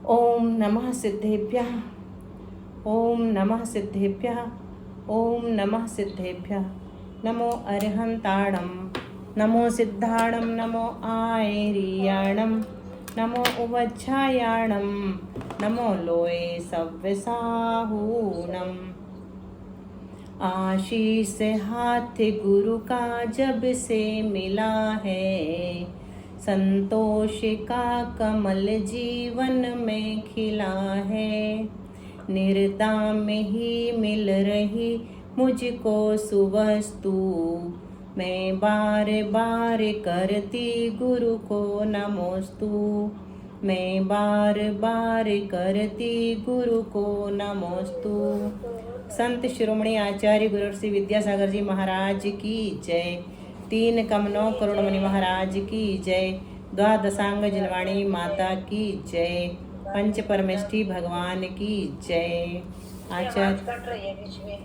ओम नमः सिद्धेभ्यः। ओम नमः सिद्धेभ्यः। ओम नमः सिद्धेभ्यः। नमो अरिहन्ताणं, नमो सिद्धाणं, नमो आयर्याणं, नमो उवज्झायाणं, नमो लोये सव्यसाहूणम्। आशीष हाथ गुरु का जब से मिला है, संतोष का कमल जीवन में खिला है। निर्दाम ही मिल रही मुझको सुवस्तु, मैं बार बार करती गुरु को नमोस्तु। मैं बार बार करती गुरु को नमोस्तु। संत शिरोमणि आचार्य गुरु श्री विद्यासागर जी महाराज की जय। 3 कमनों करुणमणि महाराज की जय। द्वादशांग जिनवाणी माता की जय। पंच परमेष्ठी भगवान की जय। आचार्य कट रही है बीच में।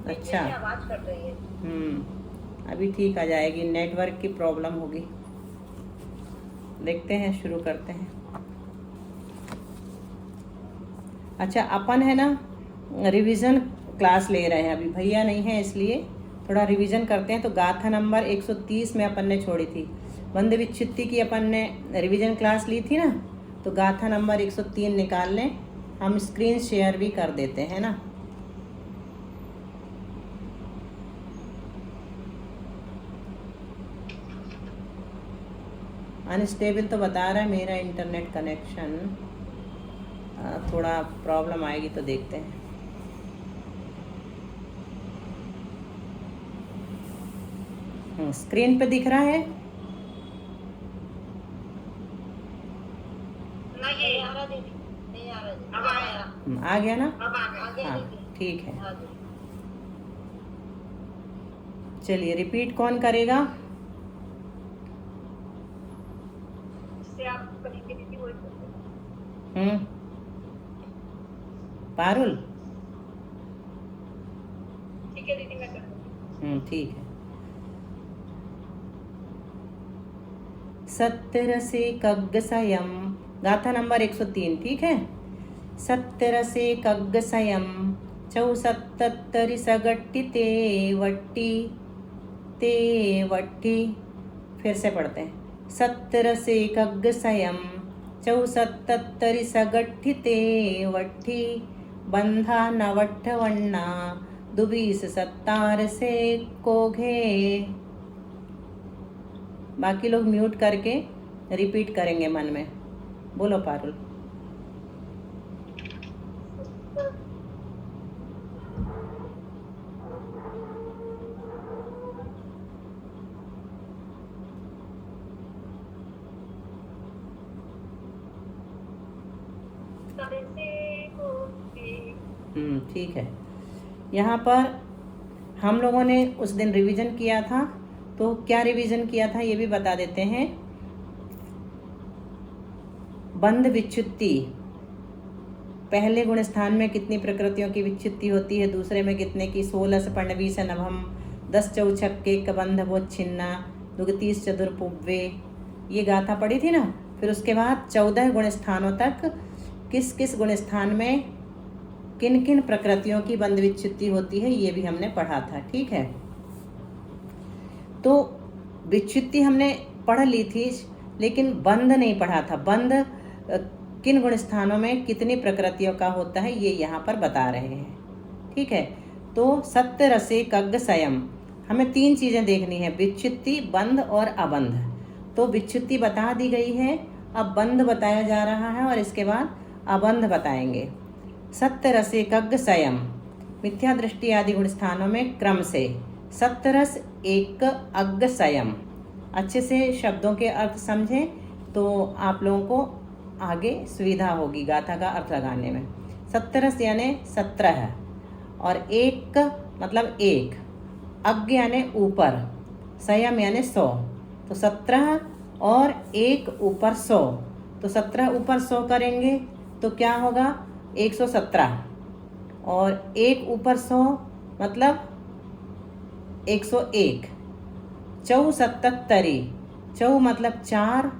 अच्छा, आवाज कट रही है। अभी ठीक आ जाएगी, नेटवर्क की प्रॉब्लम होगी। देखते हैं, शुरू करते हैं। अच्छा, अपन है ना रिवीजन क्लास ले रहे हैं, अभी भैया नहीं है इसलिए थोड़ा रिवीजन करते हैं। तो गाथा नंबर 130 में अपन ने छोड़ी थी, बंद विच्छित्ति की अपन ने रिवीजन क्लास ली थी ना। तो गाथा नंबर 103 निकाल लें, हम स्क्रीन शेयर भी कर देते हैं ना। अनस्टेबल तो बता रहा है मेरा इंटरनेट कनेक्शन, थोड़ा प्रॉब्लम आएगी तो देखते हैं। स्क्रीन पे दिख रहा है? नहीं आ रहा दीदी, नहीं आ रहा। अब आया, आ गया ना? अब आ गया। हाँ, ठीक है। हाँ जी। चलिए, रिपीट कौन करेगा? इससे आप करेंगे दीदी, वही पारुल? ठीक है दीदी, मैं कर दूँगी। ठीक है। सत्तरसे कग्गसयं, गाथा नंबर 103, ठीक है। सत्तरसे कग्गसयं, चौसत्तरि सगट्टी ते वट्टी, ते वट्टी। फिर से पढ़ते हैं। सत्तरसे कग्गसयं, चौसत्तरि सगट्टी ते वट्टी, बंधा नवट्ठवन्ना, दुबीस 17 से कोघे। बाकी लोग म्यूट करके रिपीट करेंगे मन में। बोलो पारुल। ठीक है। यहाँ पर हम लोगों ने उस दिन रिवीजन किया था, तो क्या रिवीजन किया था ये भी बता देते हैं। बंध विच्छुत्ति, पहले गुण स्थान में कितनी प्रकृतियों की विच्छुत्ति होती है, दूसरे में कितने की, 16 पण्डवी से नभम, 10 चौछक्के कबंध वो छिन्ना, दुगतीस चतुर्पुव्वे, ये गाथा पढ़ी थी ना। फिर उसके बाद 14 गुण स्थानों तक किस किस गुण स्थान में किन किन प्रकृतियों की बंध विच्छुत्ति होती है ये भी हमने पढ़ा था, ठीक है। तो विच्छुत्ति हमने पढ़ ली थी, लेकिन बंध नहीं पढ़ा था। बंध किन गुण स्थानों में कितनी प्रकृतियों का होता है ये यहाँ पर बता रहे हैं, ठीक है। तो सत्तरसे कग्गसयं, हमें 3 चीज़ें देखनी है, विच्छुत्ति, बंध और अबंध। तो विच्छुत्ति बता दी गई है, अब बंध बताया जा रहा है और इसके बाद अबंध बताएंगे। सत्तरसे कग्गसयं, मिथ्या दृष्टि आदि गुण स्थानों में क्रम से। सत्तरस एक अग्गसयं, अच्छे से शब्दों के अर्थ समझें तो आप लोगों को आगे सुविधा होगी गाथा का अर्थ लगाने में। सत्तरस यानी 17 और एक मतलब एक, अग्ग यानी ऊपर, सयम यानी 100। तो 17 और एक ऊपर 100, तो 17 ऊपर 100 करेंगे तो क्या होगा, 117। और एक ऊपर 100 मतलब 101। चौसत्तरि, चौ मतलब 4,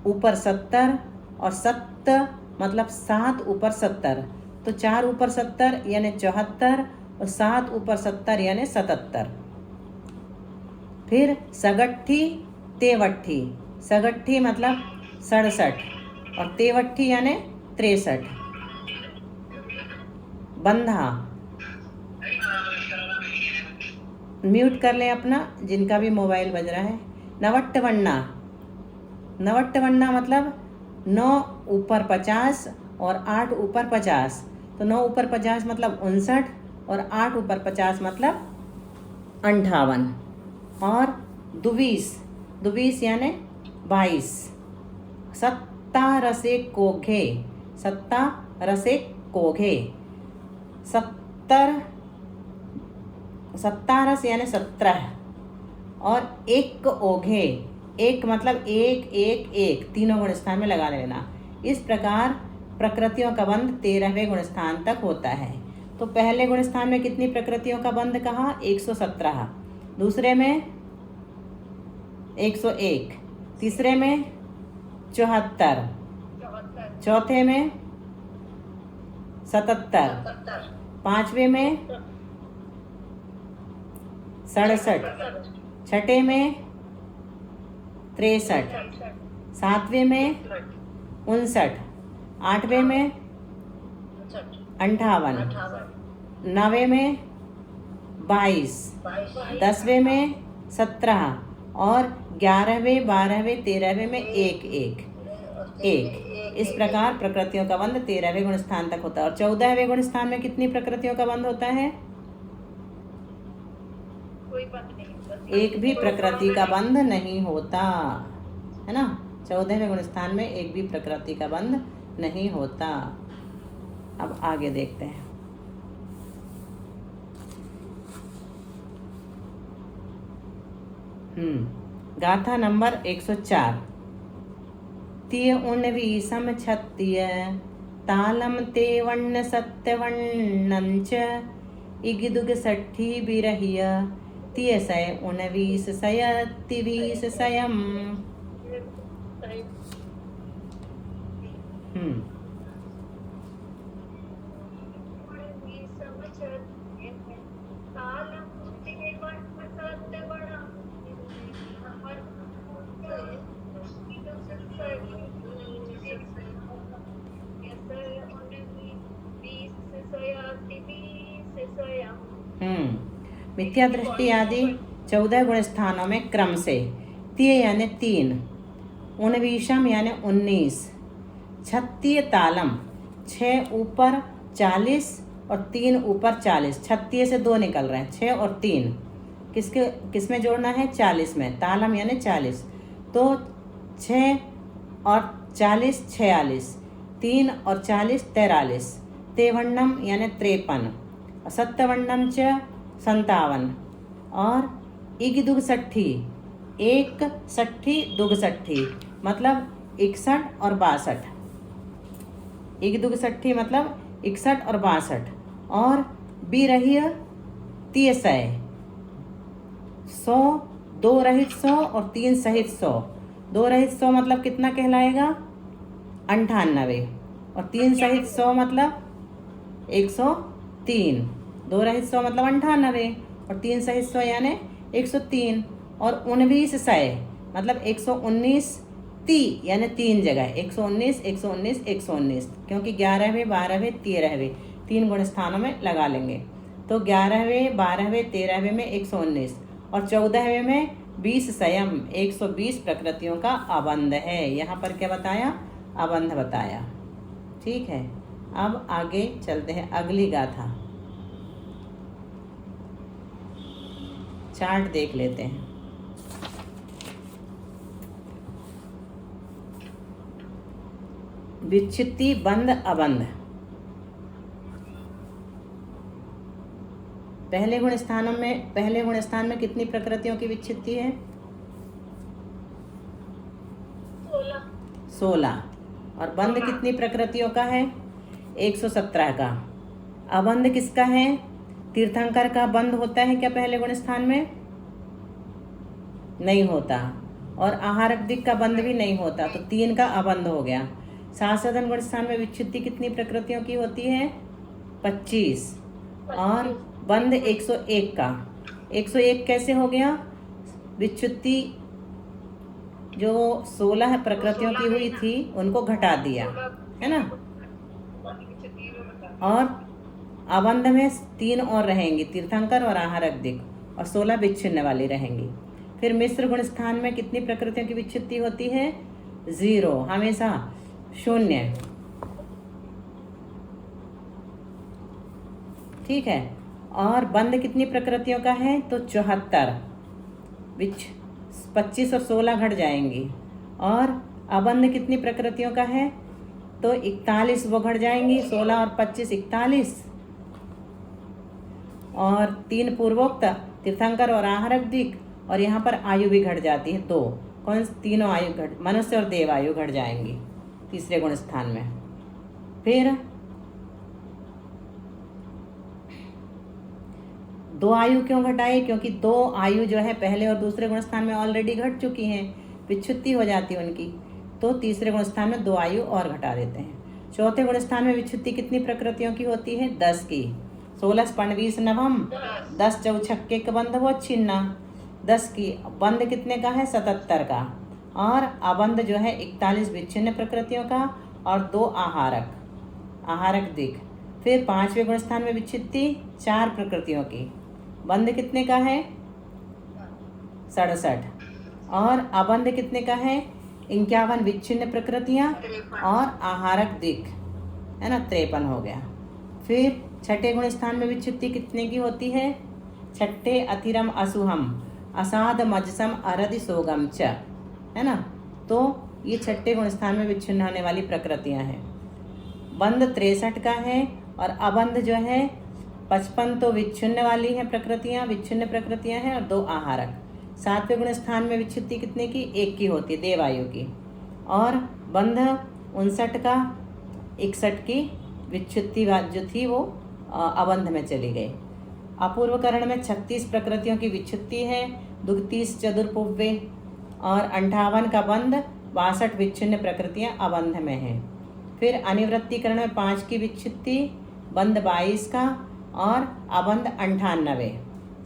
ऊपर 70 और 7 मतलब 7 ऊपर 70, तो 4 ऊपर 70 यानी 74 और 7 ऊपर 70 यानी 77। फिर सगट्ठी तेवट्ठी, सगट्ठी मतलब 67 और तेवट्ठी यानी 63। बंधा, म्यूट कर लें अपना जिनका भी मोबाइल बज रहा है। नवट्टवन्ना, नवट्टवन्ना मतलब 9 ऊपर 50 और 8 ऊपर 50, तो 9 ऊपर 50 मतलब 59 और 8 ऊपर 50 मतलब 58। और दुबीस, दुबीस यानी 22। सत्ता रसे कोघे, सत्ता रसे कोघे, 70, 17 यानी 17। और एक ओघे, एक मतलब एक एक एक, तीनों गुण स्थान में लगा लेना। इस प्रकार प्रकृतियों का बंध 13वें गुण स्थान तक होता है। तो पहले गुण स्थान में कितनी प्रकृतियों का बंध कहा? 117, दूसरे में 101, तीसरे में 74, चौथे में 77, पांचवे में 67, छठे में 63, सातवें में 59, आठवें में 58, नवे में 22, 10वें में 17 और 11वें 12वें 13वें में 1 1 1। इस प्रकार प्रकृतियों का बंध 13वें गुण स्थान तक होता है। और 14वें गुण स्थान में कितनी प्रकृतियों का बंध होता है? एक भी प्रकृति का बंध नहीं होता है ना। 14वें गुण स्थान में एक भी प्रकृति का बंध नहीं होता। अब आगे देखते हैं। गाथा नंबर 104। तिय उनवीसम छत्तीय तालम ते वर्ण सत्यवण्णंच इगिदुग सट्ठी बिरहिय तिय सय उनवीस सय तिवीस सयम। मिथ्या दृष्टि आदि 14 गुण स्थानों में क्रम से तिय यानी 3, उनवीशम यानी 19, छत्तीय तालम 6 ऊपर 40 और 3 ऊपर 40। छत्तीय से 2 निकल रहे हैं, 6 और 3 किसमें जोड़ना है? 40 में। तालम यानी 40, तो 6 और 40 46, 3 और 40 43। तेवण्णम यानी 53, सत्यवण्णम च 57 और इगिदुग सट्ठी, 1 सट्ठी दुग सट्ठी मतलब 61 और 62। इगिदुग सट्ठी मतलब 61 और 62। और बिरहिय तियसय 100, 2 रहित 100 और 3 सहित 100। 2 रहित 100 मतलब कितना कहलाएगा? 98 और 3 सहित 100 मतलब 103। 2 रहित 100 मतलब 98 और 3 सहित 100 यानी 103। और 19 सय मतलब 119 ती यानी 3 जगह 119 119 119, क्योंकि 11वें 12वें 13वें 3 गुण स्थानों में लगा लेंगे। तो 11वें 12वें 13वें में 119 और 14वें में 20 सयम 120 प्रकृतियों का अबंध है। यहाँ पर क्या बताया? अबंध बताया। ठीक है, अब आगे चलते हैं अगली गाथा। चार्ट देख लेते हैं। विच्छित्ति बंध अबंध। पहले गुण स्थान में कितनी प्रकृतियों की विच्छित्ति है? 16। और बंध कितनी प्रकृतियों का है? 117 का। अबंध किसका है? तीर्थंकर का बंध होता है क्या पहले गुण स्थान में? नहीं होता। और आहारक दिक् का बंध भी नहीं होता, तो 3 का अबंध हो गया। साधन गुण स्थान में विच्छुत्ति कितनी प्रकृतियों की होती है? 25। और बंध 101 का। 101 कैसे हो गया? विच्छुत्ति जो 16 प्रकृतियों की हुई थी उनको घटा दिया, है ना। और अबंध में 3 और रहेंगी, तीर्थंकर और आहारक दिक्, और 16 विच्छिन्न वाली रहेंगी। फिर मिश्र गुण स्थान में कितनी प्रकृतियों की विच्छुत्ति होती है? 0, हमेशा 0। ठीक है। और बंध कितनी प्रकृतियों का है? तो 74। 25 और 16 घट जाएंगी। और अबंध कितनी प्रकृतियों का है? तो 41 वो घट जाएंगी, 16 और 25 41। और 3 पूर्वोक्त तीर्थंकर और आहारक दिक्, और यहाँ पर आयु भी घट जाती है 2। कौन? तीनों आयु घट, मनुष्य और देव आयु घट जाएंगी तीसरे गुण स्थान में। फिर 2 आयु क्यों घटाई? क्योंकि 2 आयु जो है पहले और दूसरे गुण स्थान में ऑलरेडी घट चुकी हैं, विच्छुत्ति हो जाती है उनकी, तो तीसरे गुण स्थान में 2 आयु और घटा देते हैं। चौथे गुण स्थान में विच्छुत्ति कितनी प्रकृतियों की होती है? 10 की। 16 स्पंड 20 नभम, 10 चौछक्के का बंध वो छिन्ना। 10 की। बंध कितने का है? 77 का। और अबंध जो है 41 विच्छिन्न प्रकृतियों का, और 2 आहारक दिक्। फिर 5वें गुण स्थान में विच्छुत्ति 4 प्रकृतियों की। बंध कितने का है? 67। और अबंध कितने का है? 51 विच्छिन्न प्रकृतियां और आहारक दिक्, है ना, 53 हो गया। फिर छठे गुण स्थान में विच्छुत्ति कितने की होती है? छठे अतिरम असुहम असाध मजसम अरधि सोगम च, है ना। तो ये छठे गुण स्थान में विच्छिन्न होने वाली प्रकृतियां हैं। बंध 63 का है, और अबंध जो है 55 तो विच्छिन्न वाली है प्रकृतियां, विच्छिन्न प्रकृतियां हैं, और 2 आहारक। 7वें गुण स्थान में विच्छुत्ति कितने की? 1 की होती है, देवायु की। और बंध 59 का, 61 की विच्छुत्ति जो थी वो अबंध में चली गई। अपूर्व करण में 36 प्रकृतियों की विच्छुत्ति है, 32 चतुर्पुव्वे, और 58 का बंध, 62 विच्छिन्न प्रकृतियां अबंध में हैं। फिर अनिवृत्तिकरण में 5 की विच्छुत्ति, बंध 22 का, और अबंध 98।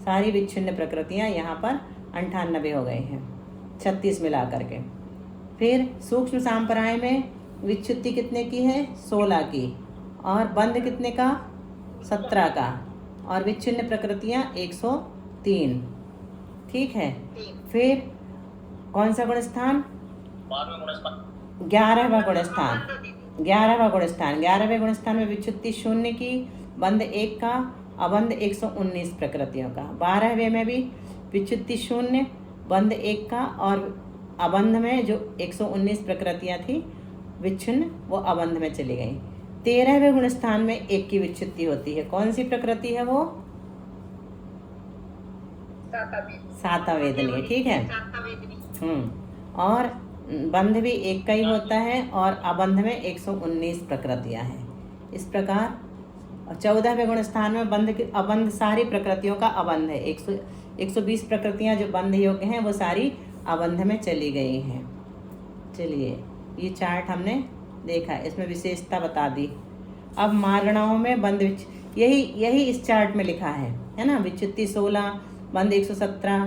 सारी विच्छिन्न प्रकृतियां यहाँ पर 98 हो गए हैं, 36 मिला करके। फिर सूक्ष्म सांपराय में विच्छुत्ति कितने की है? 16 की। और बंध कितने का? 17 का। और विच्छिन्न प्रकृतियां 103। ठीक है। फिर कौन सा गुण स्थान? 11वां गुण स्थान। 11वां गुण स्थान। 11वें गुण स्थान में विच्छुत्ति 0 की, बंध 1 का, अबंध 119 प्रकृतियों का। 12वें में भी विच्छुत्ति 0, बंध 1 का, और अबंध में जो 119 प्रकृतियां थी विच्छिन्न, वो अबंध में चली गई। 13वें गुण स्थान में 1 की विच्छुत्ति होती है। कौन सी प्रकृति है वो? सातवेदनी। ठीक है। और बंध भी 1 का ही होता है, और अबंध में 119 प्रकृतियां हैं। इस प्रकार 14वें गुण स्थान में अबंध सारी प्रकृतियों का अबंध है। 120 प्रकृतियां जो बंध योग्य हैं वो सारी अबंध में चली गई हैं। चलिए, ये चार्ट हमने देखा, इसमें विशेषता बता दी। अब मारणाओं में बंध यही इस चार्ट में लिखा है ना। विच्छुत्ति 16, बंध 117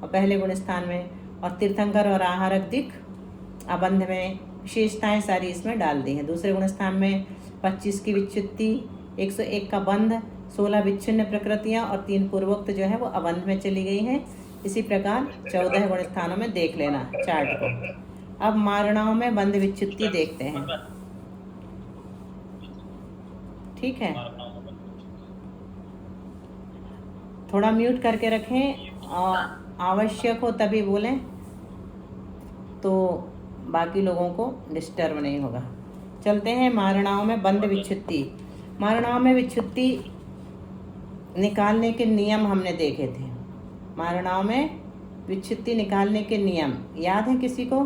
और पहले गुण स्थान में, और तीर्थंकर और आहारक दिक् अबंध में। विशेषताएं सारी इसमें डाल दी हैं। दूसरे गुण स्थान में 25 की विच्छुत्ति, 101 का बंध, 16 विच्छिन्न प्रकृतियां, और 3 पूर्वोक्त जो है वो अबंध में चली गई हैं। इसी प्रकार 14 गुण स्थानों में देख लेना चार्ट को। अब मारणाओं में बंध विच्छुत्ति देखते हैं। ठीक है, थोड़ा म्यूट करके रखें, और आवश्यक हो तभी बोलें, तो बाकी लोगों को डिस्टर्ब नहीं होगा। चलते हैं मारणाओं में बंध विच्छुत्ति। मारणाओं में विच्छुत्ति निकालने के नियम हमने देखे थे। मारणाओं में विच्छुत्ति निकालने के नियम याद है किसी को?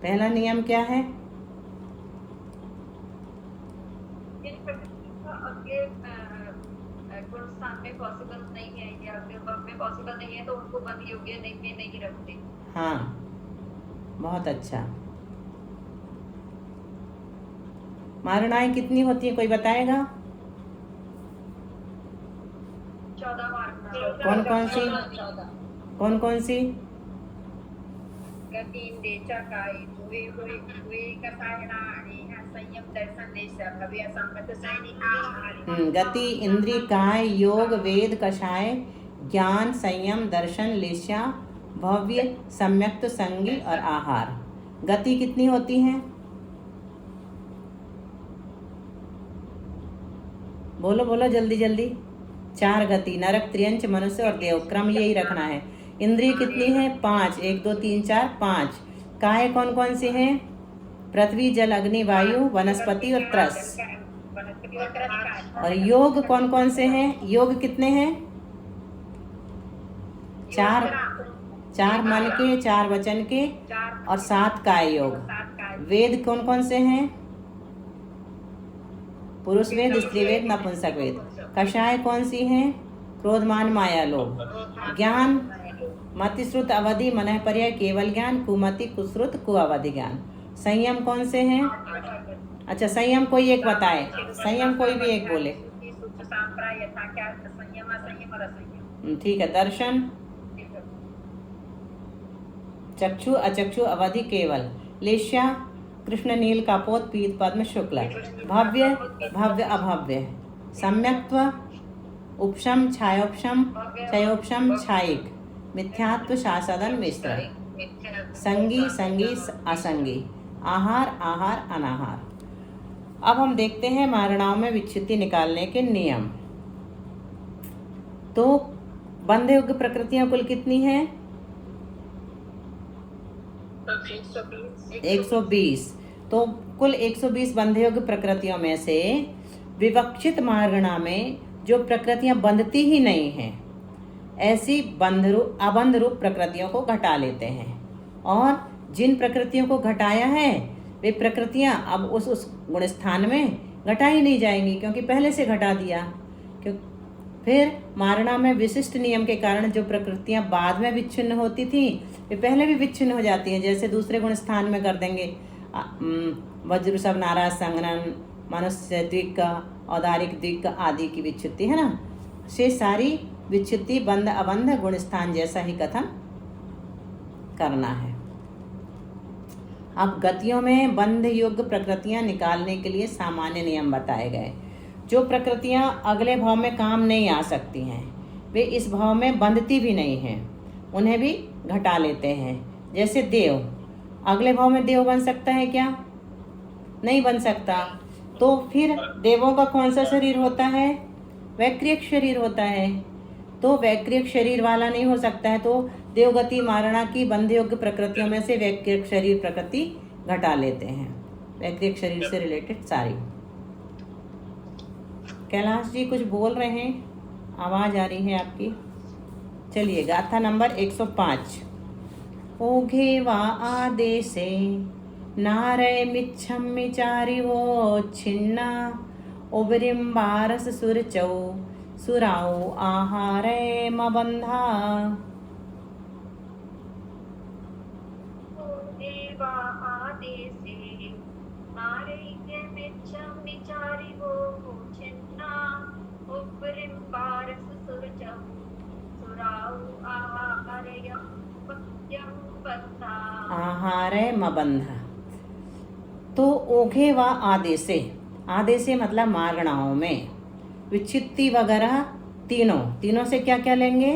पहला नियम क्या है? पॉसिबल नहीं है या फिर वर्ब में पॉसिबल नहीं है तो उनको बंद योग्य नहीं रखते। हाँ, बहुत अच्छा। मारणाएं कितनी होती हैं, कोई बताएगा? 14 मार्क। कौन कौन सी? 14। कौन कौन सी? गति इंद्रिय काय दुवे हुए हुए कसायना आणि संयम दर्शन देश भव्य संपत सैनिक आहार। गति, इंद्रिय, काय, योग, वेद, कषाय, ज्ञान, संयम, दर्शन, लेस्या, भव्य, सम्यक्त, संगी और आहार। गति कितनी होती हैं? बोलो बोलो जल्दी जल्दी। 4 गति, नरक, त्रियंच, मनुष्य और देव, क्रम यही रखना है। इंद्रिय कितनी है? 5, 1 2 3 4 5। काय कौन कौन से हैं? पृथ्वी, जल, अग्नि, वायु, वनस्पति और त्रस। और योग कौन कौन से हैं? योग कितने हैं? 4 मन के, 4 वचन के और 7 काय योग। वेद कौन कौन से हैं? पुरुष वेद, स्त्री वेद, नपुंसक वेद। कषाय कौन सी हैं? क्रोध, मान, माया, लोभ। ज्ञान मति, श्रुत, अवधि, मनः, पर्याय, केवल ज्ञान, कुमति, कुश्रुत, कुअवधि ज्ञान। संयम कौन से हैं? अच्छा, संयम कोई एक बताए, संयम कोई भी एक बोले। ठीक है। दर्शन, चक्षु, अचक्षु, अवधि, केवल। लेस्या, कृष्ण, नील, कापोत, पीत, पद्म, शुक्ल। भव्य, भव्य, अभव्य। सम्यक्त्व, उपशम, छायोपशम, छयोपशम, छायिक। मिथ्यात्व, शासदन, मिश्र। संगी, संगी, असंगी। आहार, आहार, अनाहार। अब हम देखते हैं मारणाओं में विच्छित्ति निकालने के नियम। तो बंधयुक्त प्रकृतियां कुल कितनी हैं? 120। तो कुल 120 बंधयुक्त प्रकृतियों में से विवक्षित मारणा में जो प्रकृतियां बंधती ही नहीं हैं, ऐसी अबंध रूप प्रकृतियों को घटा लेते हैं। और जिन प्रकृतियों को घटाया है वे प्रकृतियां अब उस गुणस्थान में घटाई नहीं जाएंगी, क्योंकि पहले से घटा दिया। फिर मारणा में विशिष्ट नियम के कारण जो प्रकृतियां बाद में विच्छिन्न होती थी वे पहले भी विच्छिन्न हो जाती हैं। जैसे दूसरे गुणस्थान में कर देंगे वज्र, सब, नाराज, संगनन, मनुष्य द्विक, औदारिक द्विक आदि की विच्छित्ति है ना। से सारी विच्छित्ति बंध अबंध गुणस्थान जैसा ही कथन करना है। अब गतियों में बंध योग्य प्रकृतियां निकालने के लिए सामान्य नियम बताए गए। जो प्रकृतियां अगले भाव में काम नहीं आ सकती हैं, वे इस भाव में बंधती भी नहीं हैं, उन्हें भी घटा लेते हैं। जैसे देव, अगले भाव में देव बन सकता है क्या? नहीं बन सकता। तो फिर देवों का कौन सा शरीर होता है? वैक्रियक शरीर होता है। तो वैक्रियक शरीर वाला नहीं हो सकता है। तो देवगति मारणा की बंध योग्य प्रकृतियों में से वैक्रियक शरीर प्रकृति घटा लेते हैं। वैक्रियक शरीर से रिलेटेड सारी। कैलाश जी कुछ बोल रहे हैं, आवाज आ रही है आपकी। चलिए, गाथा नंबर 105। ओघे वा आदेशे नारय मिच्छम्मि चारिवो छिन्ना उबरिम्बारस सुरचौ सुराओ आहारे मबंधा। देवा आदेशे नारय मिच्छम्मि चारिवो छिन्ना उबरिम्बारस सुरचौ सुराओ आहारे मबंधा। आहारे मबंधा। तो ओघे व आदेशे, आदेशे मतलब मारणाओं में विच्छित्ति वगैरह तीनों से क्या क्या लेंगे?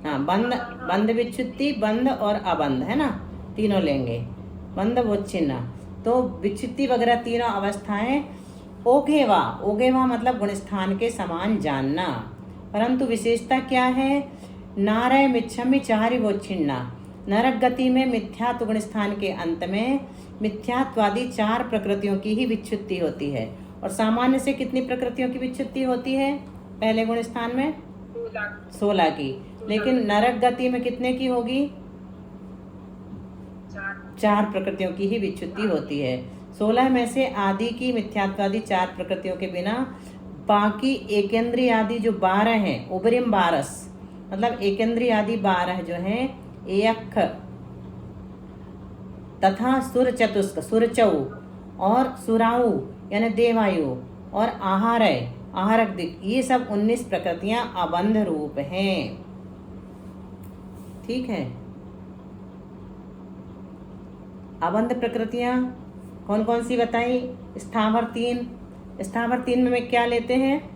हाँ, बंध विच्छित्ति, बंध और अबंध है ना, तीनों लेंगे। बंध वोच्छिन्ना, तो विच्छित्ति वगैरह तीनों अवस्थाएं ओघेवा मतलब गुणस्थान के समान जानना। परंतु विशेषता क्या है? नारय मिच्छम्मि चारि वोच्छिन्ना, नरक गति में मिथ्यात्व गुणस्थान के अंत में मिथ्यात्वादी 4 प्रकृतियों की ही विच्छित्ति होती है। और सामान्य से कितनी प्रकृतियों की विच्छित्ति होती है? पहले गुणस्थान में 16 की। लेकिन नरक गति में कितने की होगी? 4 प्रकृतियों की ही विच्छित्ति होती है। 16 में से आदि की मिथ्यात्वादी 4 प्रकृतियों के बिना बाकी एकेंद्रीय आदि जो 12 हैं, उबरिम 12, मतलब एकेंद्रीय आदि 12 जो हैं, एयक्ष तथा सुर चतुष्क सुरचौ और सुराऊ यानी देवायु और आहारय आहारक दिक, ये सब 19 प्रकृतियां अबंध रूप हैं। ठीक है। अबंध प्रकृतियां कौन कौन सी बताई? स्थावर 3। स्थावर 3 में क्या लेते हैं?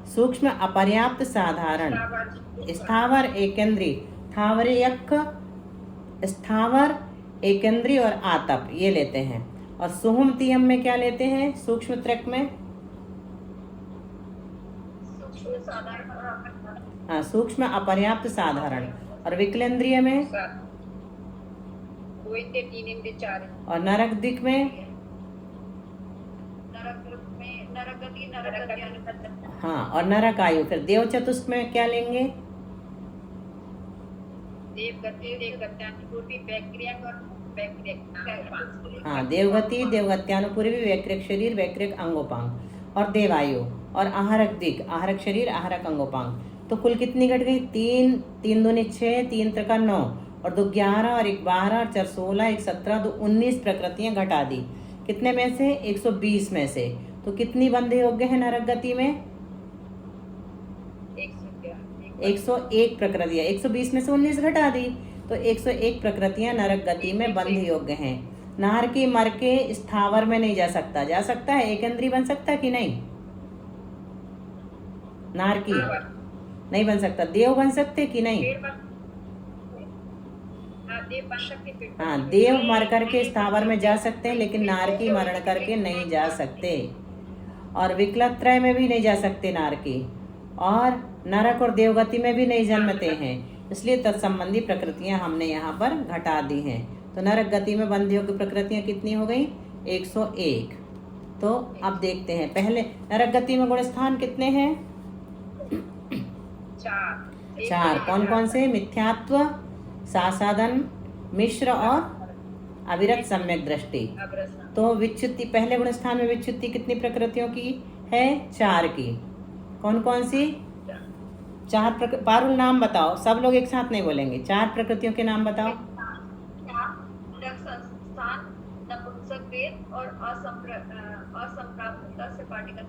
सूक्ष्म अपर्याप्त साधारण, स्थावर एकेंद्रीय, थावरयक्ष, स्थावर एकेंद्रीय और आतप, ये लेते हैं। और सुहुम तियम में क्या लेते हैं? सूक्ष्म त्रक में हाँ, सूक्ष्म अपर्याप्त साधारण। और विकलेंद्रिय में और नरक दिक में हाँ, और नरक आयु। फिर देव चतुष्क में क्या लेंगे? हाँ, देवगति, देवगत्यानुपूर्वी, वैक्रिक शरीर, वैक्रिक अंगोपांग और देवायु और आहारक दिक, आहारक शरीर, आहारक अंगोपांग। तो कुल कितनी घट गई? 3, 3 दूनी 6, 3 त्रिका 9 और 2 11 और 1 12 और 4 16, 1 17, 2 19 प्रकृतियां घटा दी। कितने में से? 120 में से। तो कितनी बंध योग्य है नरक गति में? 101 प्रकृतियां। 120 में से 19 घटा दी तो 101 प्रकृतियां नरक गति में बंध योग्य हैं। नार की मर के स्थावर में नहीं जा सकता, जा सकता है? एकेंद्रीय बन सकता है कि नहीं? नार की नहीं बन सकता। देव बन सकते कि नहीं? हाँ, देव मर करके स्थावर में जा सकते हैं, लेकिन नार की मरण करके नहीं जा सकते। और विकलत्रय में भी नहीं जा सकते नार की, और नरक और देवगति में भी नहीं जन्मते हैं। इसलिए तत्संबंधी प्रकृतियां हमने यहाँ पर घटा दी हैं। तो नरक गति में बंध योग्य प्रकृतियां कितनी हो गई? 101। तो अब देखते हैं, पहले नरक गति में गुण स्थान कितने हैं? 4। कौन कौन से? मिथ्यात्व, सासादन, मिश्र और अविरत सम्यक दृष्टि। तो विच्युति, पहले गुण स्थान में विच्युति कितनी प्रकृतियों की है? 4 की। कौन कौन सी? 4 पारुल नाम बताओ, सब लोग एक साथ नहीं बोलेंगे। 4 प्रकृतियों के नाम बताओ। नपुंसक वेद और असंप्राप्तता से पार्टिकल